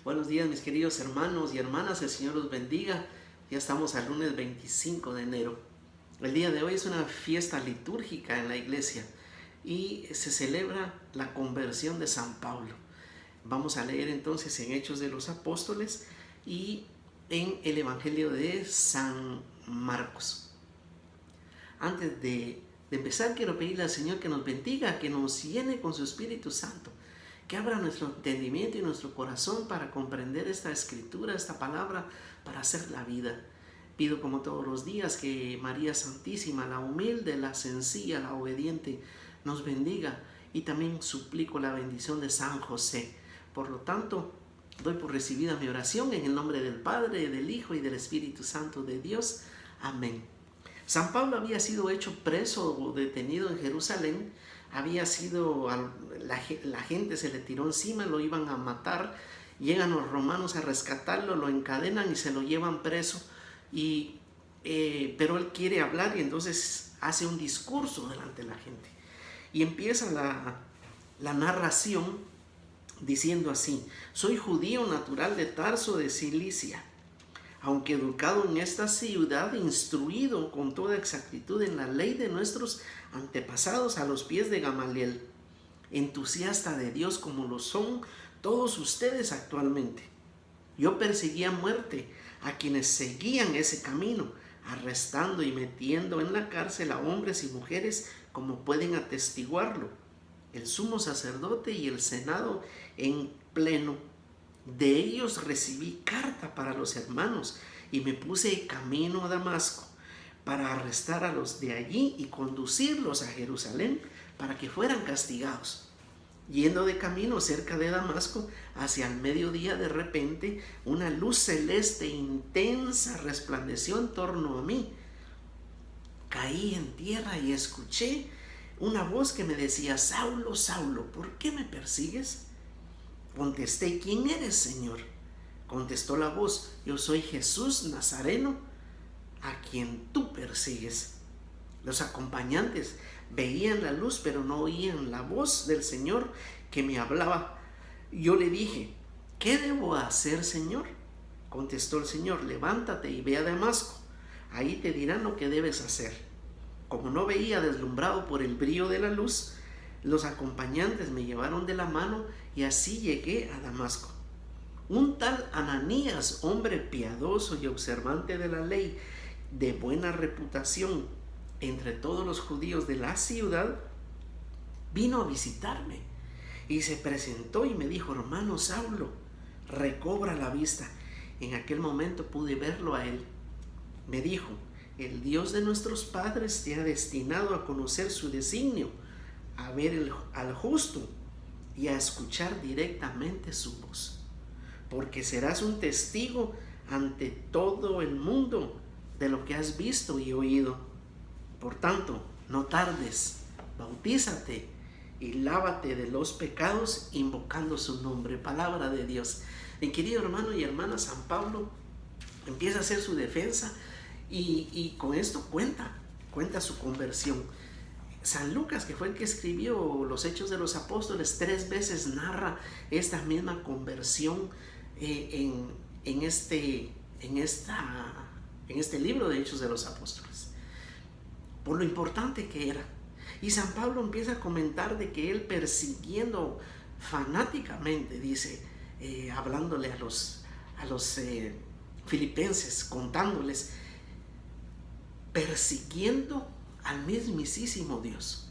Buenos días, mis queridos hermanos y hermanas, el Señor los bendiga. Ya estamos al lunes 25 de enero. El día de hoy es una fiesta litúrgica en la iglesia y se celebra la conversión de San Pablo. Vamos a leer entonces en Hechos de los Apóstoles y en el Evangelio de San Marcos. Antes de empezar, quiero pedirle al Señor que nos bendiga, que nos llene con su Espíritu Santo, que abra nuestro entendimiento y nuestro corazón para comprender esta escritura, esta palabra, para hacer la vida. Pido como todos los días que María Santísima, la humilde, la sencilla, la obediente, nos bendiga, y también suplico la bendición de San José. Por lo tanto, doy por recibida mi oración en el nombre del Padre, del Hijo y del Espíritu Santo de Dios. Amén. San Pablo había sido hecho preso o detenido en Jerusalén. La gente se le tiró encima, lo iban a matar. Llegan los romanos a rescatarlo, lo encadenan y se lo llevan preso. Pero él quiere hablar y entonces hace un discurso delante de la gente. Y empieza la narración diciendo así: soy judío natural de Tarso de Cilicia, aunque educado en esta ciudad, instruido con toda exactitud en la ley de nuestros antepasados a los pies de Gamaliel, entusiasta de Dios como lo son todos ustedes actualmente. Yo perseguía a muerte a quienes seguían ese camino, arrestando y metiendo en la cárcel a hombres y mujeres como pueden atestiguarlo el sumo sacerdote y el senado en pleno. De ellos recibí carta para los hermanos y me puse camino a Damasco para arrestar a los de allí y conducirlos a Jerusalén para que fueran castigados. Yendo de camino cerca de Damasco, hacia el mediodía, de repente una luz celeste intensa resplandeció en torno a mí. Caí en tierra y escuché una voz que me decía: Saulo, Saulo, ¿por qué me persigues? Contesté: ¿quién eres, Señor? Contestó la voz: yo soy Jesús Nazareno, a quien tú persigues. Los acompañantes veían la luz, pero no oían la voz del Señor que me hablaba. Yo le dije: ¿qué debo hacer, Señor? Contestó el Señor: levántate y ve a Damasco. Ahí te dirán lo que debes hacer. Como no veía, deslumbrado por el brillo de la luz, los acompañantes me llevaron de la mano y así llegué a Damasco. Un tal Ananías, hombre piadoso y observante de la ley, de buena reputación entre todos los judíos de la ciudad, vino a visitarme y se presentó y me dijo: hermano Saulo, recobra la vista. En aquel momento pude verlo a él. Me dijo: el Dios de nuestros padres te ha destinado a conocer su designio, a ver al justo y a escuchar directamente su voz, porque serás un testigo ante todo el mundo de lo que has visto y oído. Por tanto, no tardes, bautízate y lávate de los pecados invocando su nombre. Palabra de Dios. Mi querido hermano y hermana, San Pablo empieza a hacer su defensa y con esto cuenta su conversión. San Lucas, que fue el que escribió los Hechos de los Apóstoles, 3 veces narra esta misma conversión en este libro de Hechos de los Apóstoles, por lo importante que era. Y San Pablo empieza a comentar de que él, persiguiendo fanáticamente, dice, hablándole a los filipenses, contándoles, persiguiendo al mismísimo Dios.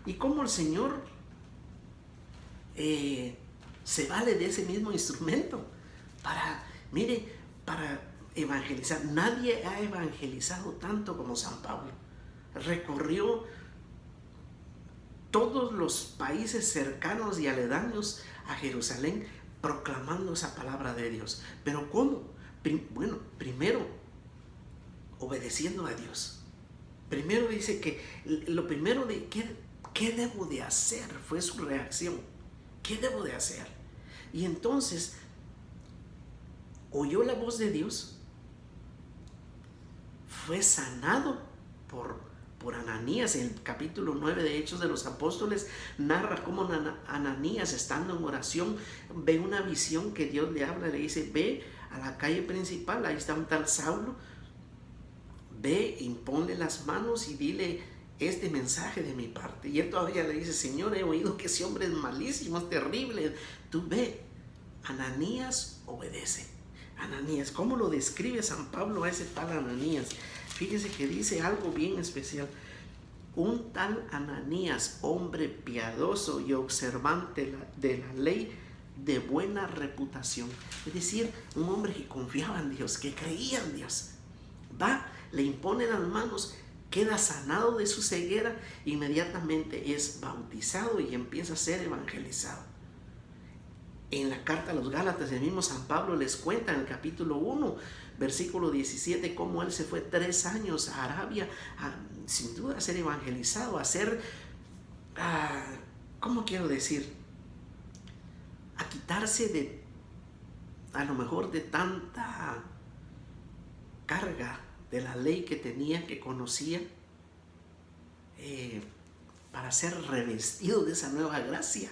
Y cómo el Señor se vale de ese mismo instrumento para evangelizar. Nadie ha evangelizado tanto como San Pablo. Recorrió todos los países cercanos y aledaños a Jerusalén proclamando esa palabra de Dios. ¿Pero cómo? Bueno, primero obedeciendo a Dios. Primero dice que lo primero de ¿qué debo de hacer? Fue su reacción. ¿Qué debo de hacer? Y entonces oyó la voz de Dios, fue sanado por Ananías. En el capítulo 9 de Hechos de los Apóstoles narra cómo Ananías, estando en oración, ve una visión que Dios le habla, le dice: ve a la calle principal, ahí está un tal Saulo, ve, imponle las manos y dile este mensaje de mi parte. Y él todavía le dice: Señor, he oído que ese hombre es malísimo, es terrible. Tú ve. Ananías obedece. Ananías, ¿cómo lo describe San Pablo a ese tal Ananías? Fíjese que dice algo bien especial. Un tal Ananías, hombre piadoso y observante de la ley, de buena reputación. Es decir, un hombre que confiaba en Dios, que creía en Dios. Va, le impone las manos, queda sanado de su ceguera, inmediatamente es bautizado y empieza a ser evangelizado. En la carta a los Gálatas, el mismo San Pablo les cuenta en el capítulo 1, versículo 17, cómo él se fue 3 años a Arabia, sin duda a ser evangelizado, a ser, ¿cómo quiero decir? A quitarse a lo mejor de tanta carga de la ley que tenía, que conocía, para ser revestido de esa nueva gracia,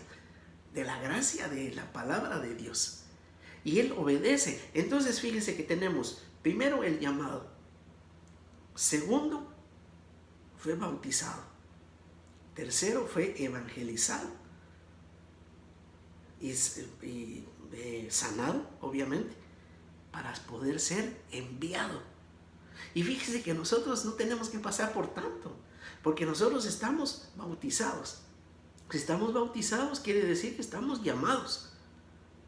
de la gracia de la palabra de Dios. Y él obedece. Entonces fíjese que tenemos primero el llamado, segundo fue bautizado, tercero fue evangelizado y sanado, obviamente, para poder ser enviado. Y fíjese que nosotros no tenemos que pasar por tanto, porque nosotros estamos bautizados. Si estamos bautizados, quiere decir que estamos llamados.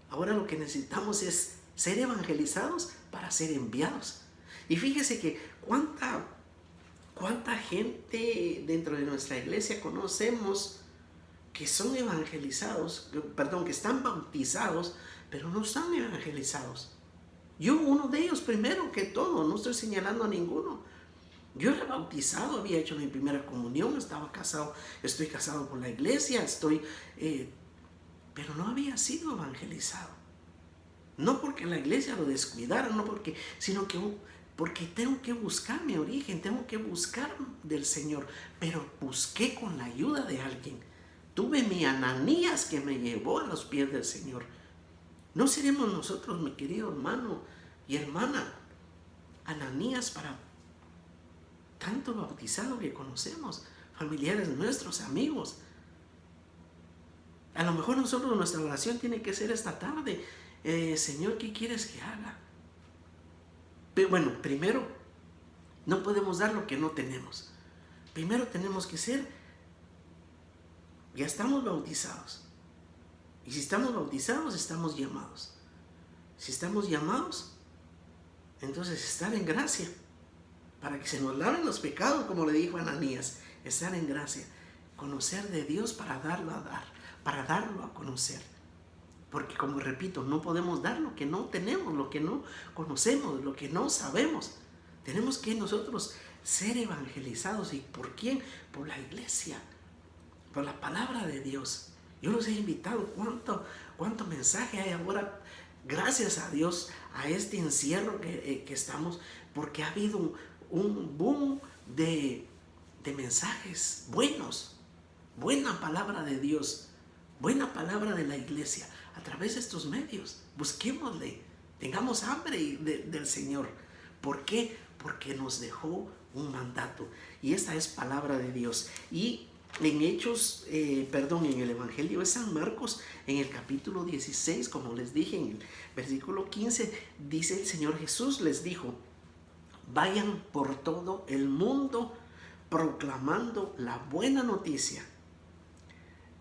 Ahora lo que necesitamos es ser evangelizados para ser enviados. Y fíjese que cuánta gente dentro de nuestra iglesia conocemos que son evangelizados, perdón, que están bautizados, pero no están evangelizados. Yo, uno de ellos, primero que todo, no estoy señalando a ninguno. Yo era bautizado, había hecho mi primera comunión, estaba casado, estoy casado con la iglesia, pero no había sido evangelizado. No porque la iglesia lo descuidara, sino porque tengo que buscar mi origen, tengo que buscar del Señor, pero busqué con la ayuda de alguien. Tuve mi Ananías que me llevó a los pies del Señor. No seremos nosotros, mi querido hermano y hermana, Ananías para tanto bautizado que conocemos, familiares nuestros, amigos. A lo mejor nosotros, nuestra oración tiene que ser esta tarde: Señor, ¿qué quieres que haga? Pero bueno, primero, no podemos dar lo que no tenemos. Primero tenemos que ya estamos bautizados. Y si estamos bautizados, estamos llamados. Si estamos llamados, entonces estar en gracia, para que se nos laven los pecados, como le dijo Ananías. Estar en gracia, conocer de Dios para darlo a conocer. Porque, como repito, no podemos dar lo que no tenemos, lo que no conocemos, lo que no sabemos. Tenemos que nosotros ser evangelizados. ¿Y por quién? Por la iglesia, por la palabra de Dios. Yo los he invitado. ¿Cuánto mensaje hay ahora? Gracias a Dios, a este encierro que estamos, porque ha habido un boom de mensajes buenos, buena palabra de Dios, buena palabra de la iglesia a través de estos medios. Busquémosle, tengamos hambre del Señor. ¿Por qué? Porque nos dejó un mandato, y esta es palabra de Dios. Y en en el Evangelio de San Marcos, en el capítulo 16, como les dije, en el versículo 15, dice el Señor Jesús, les dijo: vayan por todo el mundo proclamando la buena noticia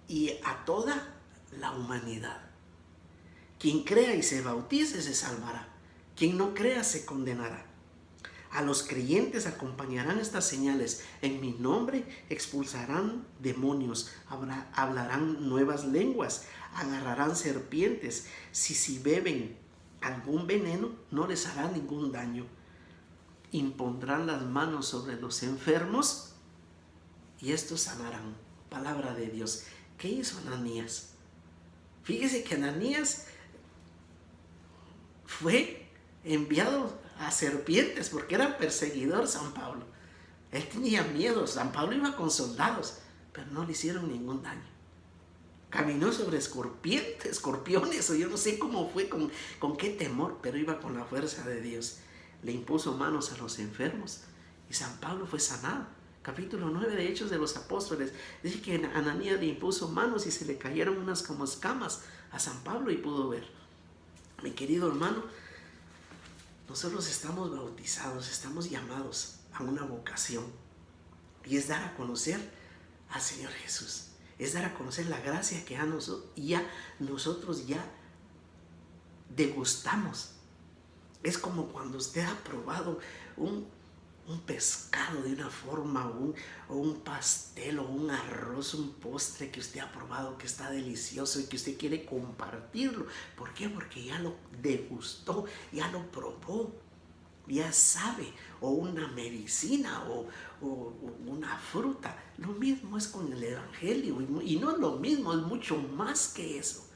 y a toda la humanidad. Quien crea y se bautice se salvará. Quien no crea se condenará. A los creyentes acompañarán estas señales: en mi nombre expulsarán demonios, hablarán nuevas lenguas, agarrarán serpientes. Si beben algún veneno, no les hará ningún daño. Impondrán las manos sobre los enfermos y estos sanarán. Palabra de Dios. ¿Qué hizo Ananías? Fíjese que Ananías fue enviado a serpientes porque era perseguidor San Pablo. Él tenía miedo. San Pablo iba con soldados, pero no le hicieron ningún daño. Caminó sobre escorpiones, o yo no sé cómo fue, con qué temor, pero iba con la fuerza de Dios. Le impuso manos a los enfermos y San Pablo fue sanado. Capítulo 9 de Hechos de los Apóstoles dice que Ananías le impuso manos y se le cayeron unas como escamas a San Pablo y pudo ver. Mi querido hermano, nosotros estamos bautizados, estamos llamados a una vocación, y es dar a conocer al Señor Jesús. Es dar a conocer la gracia que nosotros ya degustamos. Es como cuando usted ha probado un pescado de una forma, o un pastel, o un arroz, un postre que usted ha probado que está delicioso y que usted quiere compartirlo. ¿Por qué? Porque ya lo degustó, ya lo probó, ya sabe. O una medicina, o una fruta. Lo mismo es con el Evangelio, y no es lo mismo, es mucho más que eso.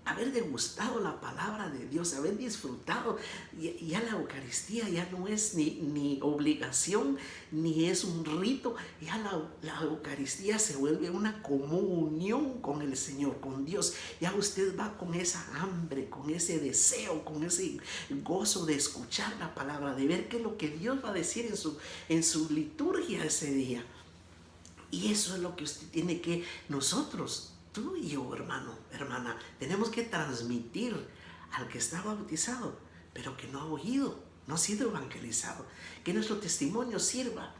Haber degustado la palabra de Dios, haber disfrutado, ya la Eucaristía ya no es ni obligación, ni es un rito. Ya la Eucaristía se vuelve una comunión con el Señor, con Dios. Ya usted va con esa hambre, con ese deseo, con ese gozo de escuchar la palabra, de ver qué es lo que Dios va a decir en su liturgia ese día. Y eso es lo que usted tiene que, nosotros, tú y yo, hermano, hermana, tenemos que transmitir al que está bautizado, pero que no ha oído, no ha sido evangelizado. Que nuestro testimonio sirva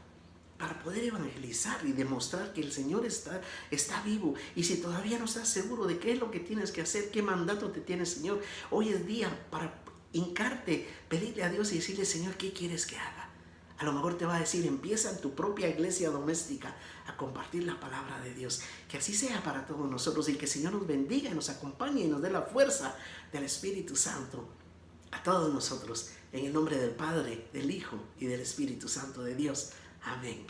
para poder evangelizar y demostrar que el Señor está vivo. Y si todavía no estás seguro de qué es lo que tienes que hacer, qué mandato te tiene el Señor, hoy es día para hincarte, pedirle a Dios y decirle: Señor, ¿qué quieres que haga? A lo mejor te va a decir: empieza en tu propia iglesia doméstica a compartir la palabra de Dios. Que así sea para todos nosotros, y que el Señor nos bendiga y nos acompañe y nos dé la fuerza del Espíritu Santo a todos nosotros. En el nombre del Padre, del Hijo y del Espíritu Santo de Dios. Amén.